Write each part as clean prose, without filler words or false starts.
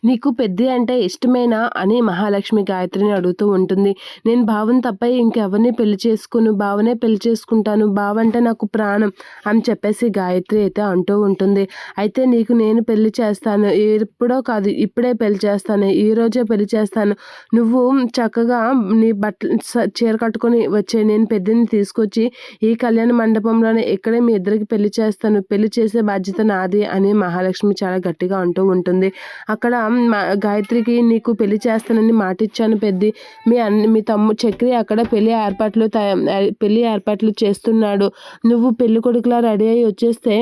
నీకు పెద్ది అంటే ఇష్టమేనా అని మహాలక్ష్మి గాయత్రిని అడుగుతూ ఉంటుంది. నేను బావని తప్ప ఇంకెవరిని పెళ్లి చేసుకోను, బావనే పెళ్లి చేసుకుంటాను, బావ అంటే నాకు ప్రాణం అని చెప్పేసి గాయత్రి అయితే అంటూ ఉంటుంది. అయితే నీకు నేను పెళ్లి చేస్తాను, ఎప్పుడో కాదు ఇప్పుడే పెళ్లి చేస్తాను, ఈరోజే పెళ్లి చేస్తాను, నువ్వు చక్కగా నీ బట్టలు చీర కట్టుకొని వచ్చే, నేను పెద్దిని తీసుకొచ్చి ఈ కళ్యాణ మండపంలోనే ఇక్కడే మీ ఇద్దరికి పెళ్లి చేస్తాను, పెళ్లి చేసే బాధ్యత నాది అని మహాలక్ష్మి చాలా గట్టిగా అంటూ ఉంటుంది. అక్కడ గాయత్రికి నీకు పెళ్లి చేస్తానని మాట ఇచ్చాను పెద్ది, మీ తమ్ముడు చక్రి అక్కడ పెళ్లి ఏర్పాట్లు చేస్తున్నాడు, నువ్వు పెళ్లి కొడుకులా రెడీ అయ్యి వచ్చేస్తే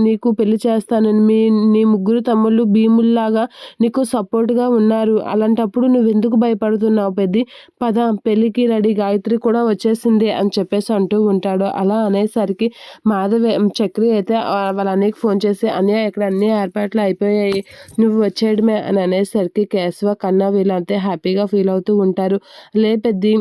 నీకు పెళ్లి చేస్తానని నీ ముగ్గురు తమ్ముళ్ళు భీముల్లాగా నీకు సపోర్ట్గా ఉన్నారు, అలాంటప్పుడు నువ్వెందుకు భయపడుతున్నావు పెద్ది, పద పెళ్లికి రెడీ, గాయత్రి కూడా వచ్చేసింది అని చెప్పేసి అంటూ ఉంటాడు. అలా అనేసరికి చక్రి అయితే వాళ్ళ అన్నయ్యకి ఫోన్ చేసి, అన్నయ్య ఇక్కడ అన్ని ఏర్పాట్లు అయిపోయాయి, నువ్వు వచ్చేయడమే అని అనేసరికి కేశవ కన్నా వీళ్ళంతే హ్యాపీగా ఫీల్ అవుతూ ఉంటారు. లేపెద్ది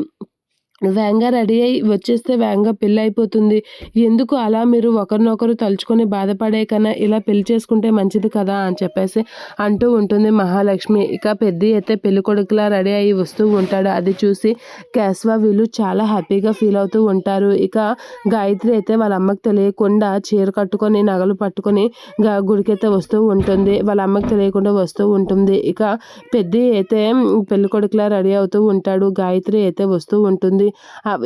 వేగంగా రెడీ అయ్యి వచ్చేస్తే వేగంగా పెళ్ళి అయిపోతుంది, ఎందుకు అలా మీరు ఒకరినొకరు తలుచుకొని బాధపడే కన్నా ఇలా పెళ్లి చేసుకుంటే మంచిది కదా అని చెప్పేసి అంటూ ఉంటుంది మహాలక్ష్మి. ఇక పెద్ది అయితే పెళ్లి కొడుకులా రెడీ అయ్యి వస్తూ ఉంటాడు. అది చూసి కేశవ వీళ్ళు చాలా హ్యాపీగా ఫీల్ అవుతూ ఉంటారు. ఇక గాయత్రి అయితే వాళ్ళ అమ్మకి తెలియకుండా చీర కట్టుకొని నగలు పట్టుకొని గుడికైతే వస్తూ ఉంటుంది, వాళ్ళ అమ్మకి తెలియకుండా వస్తూ ఉంటుంది. ఇక పెద్ది అయితే పెళ్లి కొడుకులా రెడీ అవుతూ ఉంటాడు, గాయత్రి అయితే వస్తూ ఉంటుంది.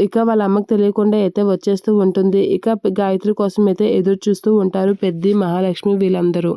ఇక వాళ్ళ అమ్మకి తెలియకుండా అయితే వచ్చేస్తూ ఉంటుంది. ఇక గాయత్రి కోసం అయితే ఎదురు చూస్తూ ఉంటారు పెద్ది, మహాలక్ష్మి వీళ్ళందరూ.